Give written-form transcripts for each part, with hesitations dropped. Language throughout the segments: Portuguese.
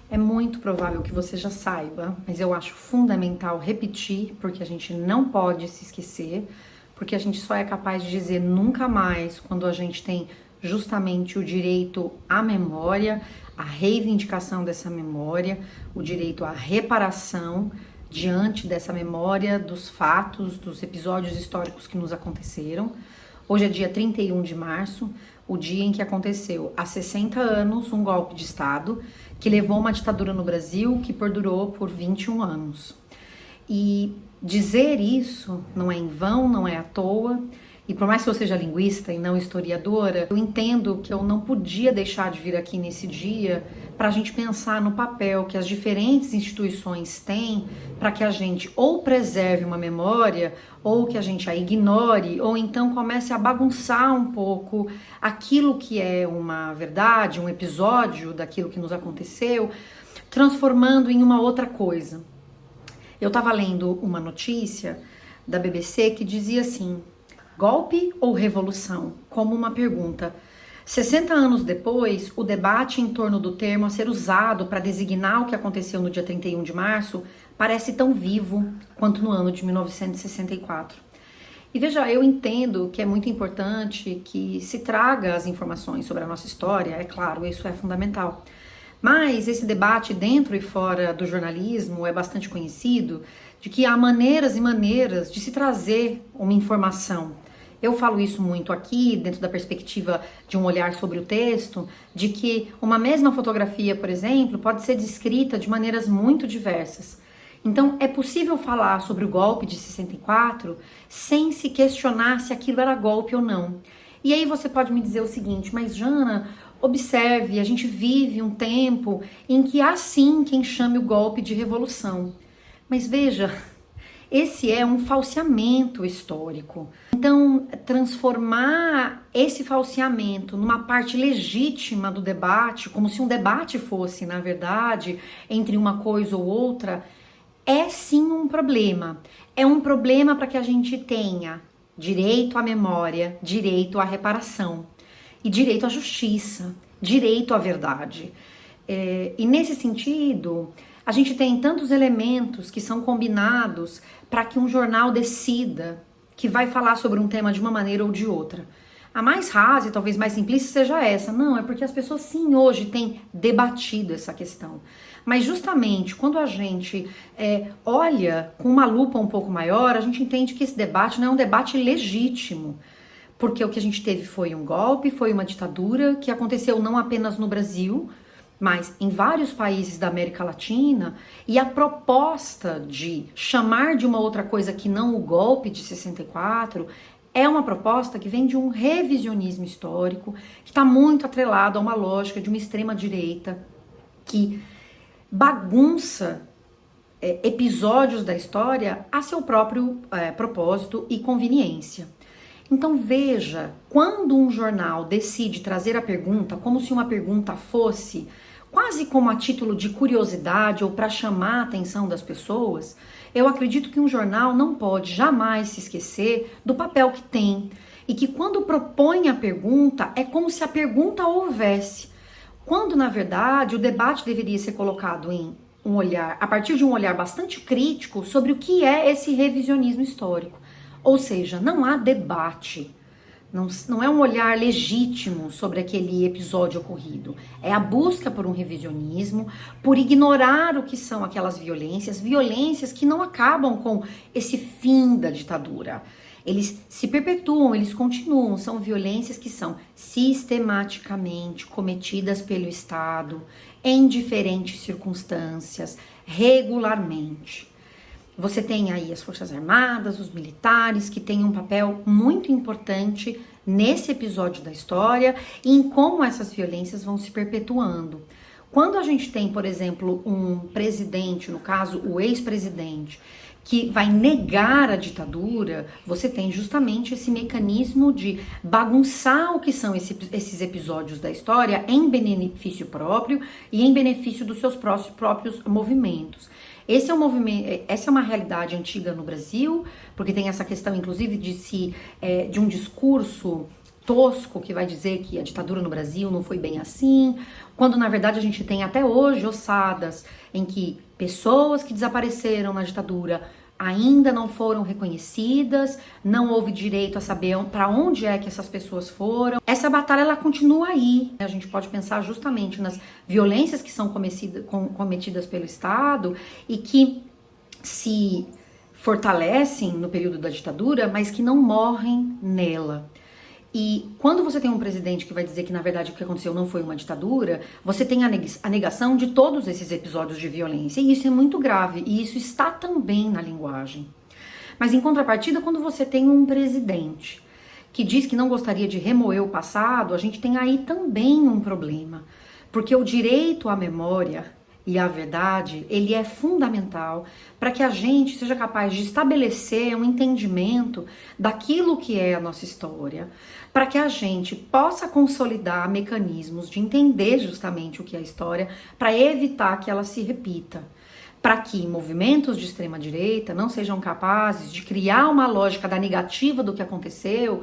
É muito provável que você já saiba, mas eu acho fundamental repetir, porque a gente não pode se esquecer, porque a gente só é capaz de dizer nunca mais quando a gente tem justamente o direito à memória, a reivindicação dessa memória, o direito à reparação diante dessa memória, dos fatos, dos episódios históricos que nos aconteceram. Hoje é dia 31 de março, o dia em que aconteceu há 60 anos um golpe de Estado que levou uma ditadura no Brasil que perdurou por 21 anos. E dizer isso não é em vão, não é à toa. E por mais que eu seja linguista e não historiadora, eu entendo que eu não podia deixar de vir aqui nesse dia para a gente pensar no papel que as diferentes instituições têm para que a gente ou preserve uma memória, ou que a gente a ignore, ou então comece a bagunçar um pouco aquilo que é uma verdade, um episódio daquilo que nos aconteceu, transformando em uma outra coisa. Eu estava lendo uma notícia da BBC que dizia assim: golpe ou revolução? Como uma pergunta. 60 anos depois, o debate em torno do termo a ser usado para designar o que aconteceu no dia 31 de março parece tão vivo quanto no ano de 1964. E veja, eu entendo que é muito importante que se traga as informações sobre a nossa história, é claro, isso é fundamental. Mas esse debate dentro e fora do jornalismo é bastante conhecido, de que há maneiras e maneiras de se trazer uma informação. Eu falo isso muito aqui, dentro da perspectiva de um olhar sobre o texto, de que uma mesma fotografia, por exemplo, pode ser descrita de maneiras muito diversas. Então, é possível falar sobre o golpe de 64 sem se questionar se aquilo era golpe ou não. E aí você pode me dizer o seguinte: mas Jana, observe, a gente vive um tempo em que há sim quem chame o golpe de revolução. Mas veja, esse é um falseamento histórico. Então, transformar esse falseamento numa parte legítima do debate, como se um debate fosse, na verdade, entre uma coisa ou outra, é sim um problema. É um problema para que a gente tenha direito à memória, direito à reparação e direito à justiça, direito à verdade. E nesse sentido, a gente tem tantos elementos que são combinados para que um jornal decida que vai falar sobre um tema de uma maneira ou de outra. A mais rasa e talvez mais simplista seja essa. Não, é porque as pessoas sim hoje têm debatido essa questão. Mas justamente quando a gente olha com uma lupa um pouco maior, a gente entende que esse debate não é um debate legítimo. Porque o que a gente teve foi um golpe, foi uma ditadura que aconteceu não apenas no Brasil, mas em vários países da América Latina, e a proposta de chamar de uma outra coisa que não o golpe de 64 é uma proposta que vem de um revisionismo histórico, que está muito atrelado a uma lógica de uma extrema-direita que bagunça episódios da história a seu próprio propósito e conveniência. Então veja, quando um jornal decide trazer a pergunta como se uma pergunta fosse quase como a título de curiosidade ou para chamar a atenção das pessoas, eu acredito que um jornal não pode jamais se esquecer do papel que tem e que quando propõe a pergunta é como se a pergunta houvesse, quando na verdade o debate deveria ser colocado em um olhar, a partir de um olhar bastante crítico sobre o que é esse revisionismo histórico. Ou seja, não há debate, não é um olhar legítimo sobre aquele episódio ocorrido. É a busca por um revisionismo, por ignorar o que são aquelas violências que não acabam com esse fim da ditadura. Eles se perpetuam, eles continuam, são violências que são sistematicamente cometidas pelo Estado, em diferentes circunstâncias, regularmente. Você tem aí as Forças Armadas, os militares, que têm um papel muito importante nesse episódio da história e em como essas violências vão se perpetuando. Quando a gente tem, por exemplo, um presidente, no caso o ex-presidente, que vai negar a ditadura, você tem justamente esse mecanismo de bagunçar o que são esses episódios da história em benefício próprio e em benefício dos seus próprios movimentos. Esse é um movimento, essa é uma realidade antiga no Brasil, porque tem essa questão, inclusive, de um discurso tosco que vai dizer que a ditadura no Brasil não foi bem assim, quando na verdade a gente tem até hoje ossadas em que pessoas que desapareceram na ditadura ainda não foram reconhecidas, não houve direito a saber para onde é que essas pessoas foram. Essa batalha ela continua aí. A gente pode pensar justamente nas violências que são cometidas pelo Estado e que se fortalecem no período da ditadura, mas que não morrem nela. E quando você tem um presidente que vai dizer que na verdade o que aconteceu não foi uma ditadura, você tem a negação de todos esses episódios de violência. E isso é muito grave, e isso está também na linguagem. Mas em contrapartida, quando você tem um presidente que diz que não gostaria de remoer o passado, a gente tem aí também um problema. Porque o direito à memória e a verdade, ele é fundamental para que a gente seja capaz de estabelecer um entendimento daquilo que é a nossa história, para que a gente possa consolidar mecanismos de entender justamente o que é a história, para evitar que ela se repita, para que movimentos de extrema direita não sejam capazes de criar uma lógica da negativa do que aconteceu,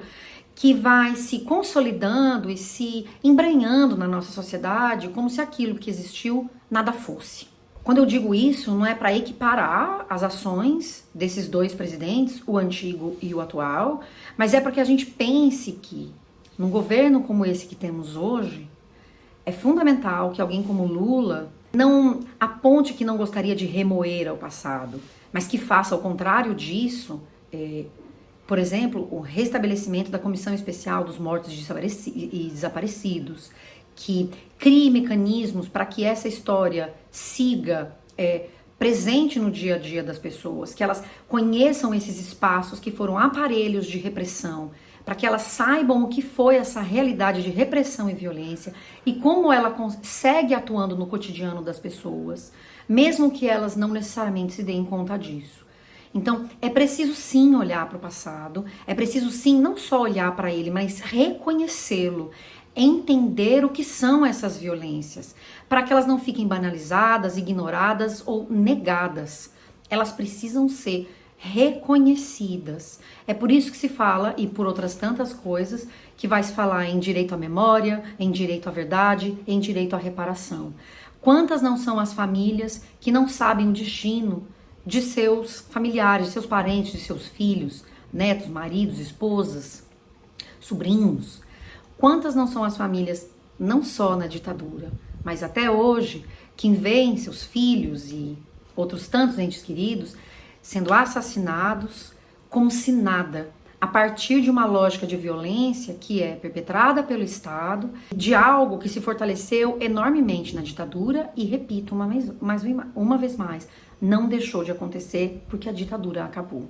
que vai se consolidando e se embrenhando na nossa sociedade como se aquilo que existiu nada fosse. Quando eu digo isso, não é para equiparar as ações desses dois presidentes, o antigo e o atual, mas é para que a gente pense que, num governo como esse que temos hoje, é fundamental que alguém como Lula não aponte que não gostaria de remoer ao passado, mas que faça ao contrário disso. Por exemplo, o restabelecimento da Comissão Especial dos Mortos e Desaparecidos, que crie mecanismos para que essa história siga presente no dia a dia das pessoas, que elas conheçam esses espaços que foram aparelhos de repressão, para que elas saibam o que foi essa realidade de repressão e violência e como ela segue atuando no cotidiano das pessoas, mesmo que elas não necessariamente se deem conta disso. Então, é preciso sim olhar para o passado, é preciso sim não só olhar para ele, mas reconhecê-lo, entender o que são essas violências, para que elas não fiquem banalizadas, ignoradas ou negadas. Elas precisam ser reconhecidas. É por isso que se fala, e por outras tantas coisas, que vai se falar em direito à memória, em direito à verdade, em direito à reparação. Quantas não são as famílias que não sabem o destino de seus familiares, de seus parentes, de seus filhos, netos, maridos, esposas, sobrinhos? Quantas não são as famílias, não só na ditadura, mas até hoje, que veem seus filhos e outros tantos entes queridos sendo assassinados como se nada, a partir de uma lógica de violência que é perpetrada pelo Estado, de algo que se fortaleceu enormemente na ditadura e, repito uma vez mais, não deixou de acontecer porque a ditadura acabou.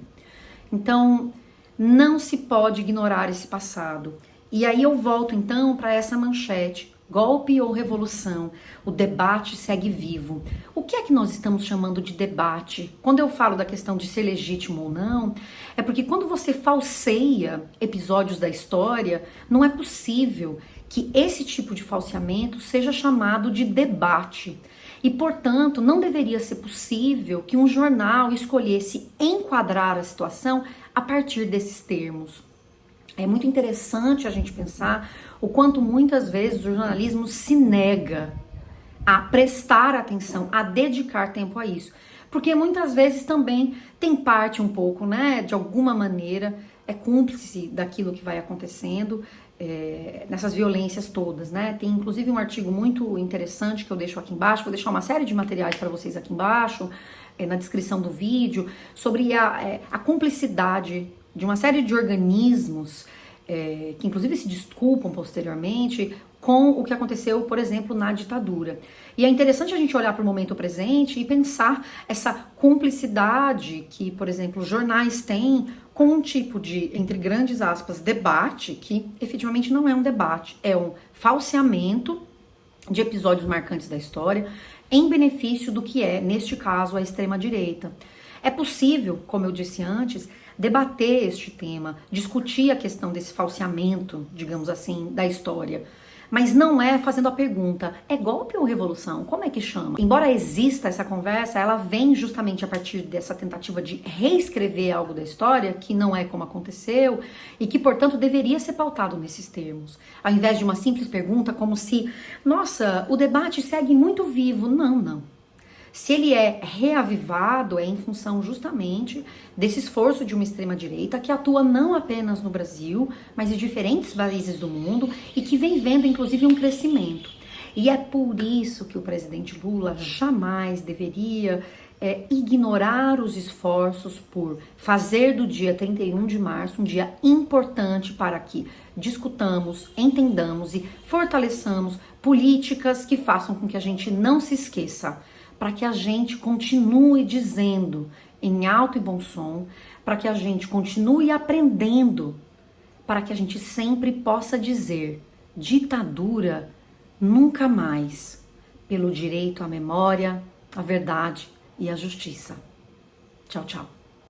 Então, não se pode ignorar esse passado. E aí eu volto então para essa manchete: golpe ou revolução? O debate segue vivo. O que é que nós estamos chamando de debate? Quando eu falo da questão de ser legítimo ou não, é porque quando você falseia episódios da história, não é possível que esse tipo de falseamento seja chamado de debate. E, portanto, não deveria ser possível que um jornal escolhesse enquadrar a situação a partir desses termos. É muito interessante a gente pensar o quanto muitas vezes o jornalismo se nega a prestar atenção, a dedicar tempo a isso. Porque muitas vezes também tem parte um pouco, né, de alguma maneira, é cúmplice daquilo que vai acontecendo, nessas violências todas, né? Tem inclusive um artigo muito interessante que eu deixo aqui embaixo, vou deixar uma série de materiais para vocês aqui embaixo, na descrição do vídeo, sobre a cumplicidade de uma série de organismos que inclusive se desculpam posteriormente com o que aconteceu, por exemplo, na ditadura. E é interessante a gente olhar para o momento presente e pensar essa cumplicidade que, por exemplo, os jornais têm com um tipo de, entre grandes aspas, debate, que efetivamente não é um debate, é um falseamento de episódios marcantes da história em benefício do que é, neste caso, a extrema-direita. É possível, como eu disse antes, debater este tema, discutir a questão desse falseamento, digamos assim, da história. Mas não é fazendo a pergunta, é golpe ou revolução? Como é que chama? Embora exista essa conversa, ela vem justamente a partir dessa tentativa de reescrever algo da história que não é como aconteceu e que, portanto, deveria ser pautado nesses termos. Ao invés de uma simples pergunta, como se, nossa, o debate segue muito vivo. Não, não. Se ele é reavivado, é em função justamente desse esforço de uma extrema-direita que atua não apenas no Brasil, mas em diferentes países do mundo e que vem vendo, inclusive, um crescimento. E é por isso que o presidente Lula jamais deveria ignorar os esforços por fazer do dia 31 de março um dia importante para que discutamos, entendamos e fortaleçamos políticas que façam com que a gente não se esqueça, para que a gente continue dizendo em alto e bom som, para que a gente continue aprendendo, para que a gente sempre possa dizer: ditadura nunca mais, pelo direito à memória, à verdade e à justiça. Tchau, tchau.